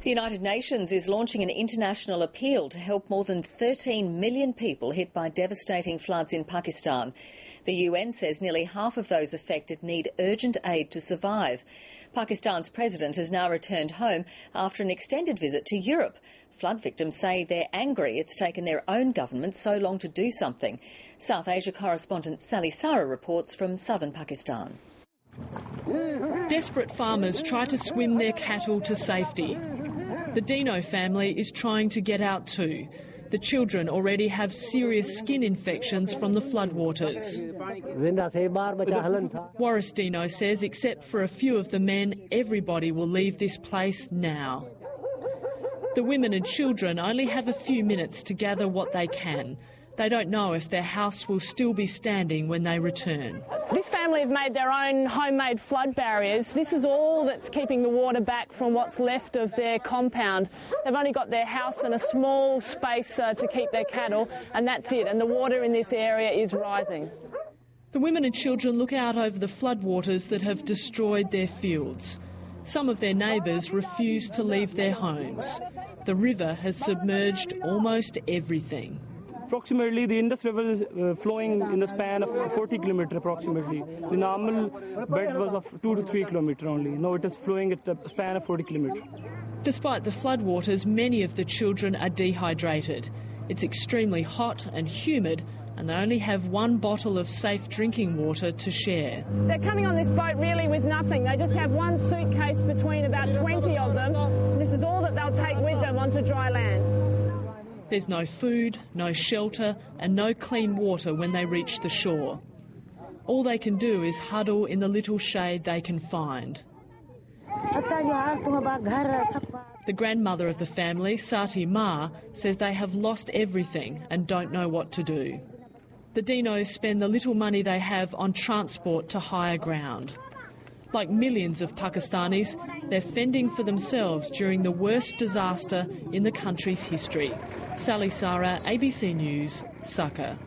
The United Nations is launching an international appeal to help more than 13 million people hit by devastating floods in Pakistan. The UN says nearly half of those affected need urgent aid to survive. Pakistan's president has now returned home after an extended visit to Europe. Flood victims say they're angry it's taken their own government so long to do something. South Asia correspondent Sally Sara reports from southern Pakistan. Desperate farmers try to swim their cattle to safety. The Dino family is trying to get out too. The children already have serious skin infections from the floodwaters. Waris Dino says except for a few of the men, everybody will leave this place now. The women and children only have a few minutes to gather what they can. They don't know if their house will still be standing when they return. This family have made their own homemade flood barriers. This is all that's keeping the water back from what's left of their compound. They've only got their house and a small space to keep their cattle, and that's it. And the water in this area is rising. The women and children look out over the floodwaters that have destroyed their fields. Some of their neighbours refuse to leave their homes. The river has submerged almost everything. Approximately, the Indus River is flowing in the span of 40 kilometres approximately. The normal bed was of 2 to 3 kilometres only. Now it is flowing at a span of 40 kilometres. Despite the floodwaters, many of the children are dehydrated. It's extremely hot and humid, and they only have one bottle of safe drinking water to share. They're coming on this boat really with nothing. They just have one suitcase between about 20 of them. This is all that they'll take with them onto dry land. There's no food, no shelter and no clean water when they reach the shore. All they can do is huddle in the little shade they can find. The grandmother of the family, Sati Ma, says they have lost everything and don't know what to do. The Dinos spend the little money they have on transport to higher ground. Like millions of Pakistanis, they're fending for themselves during the worst disaster in the country's history. Sally Sara, ABC News, Saka.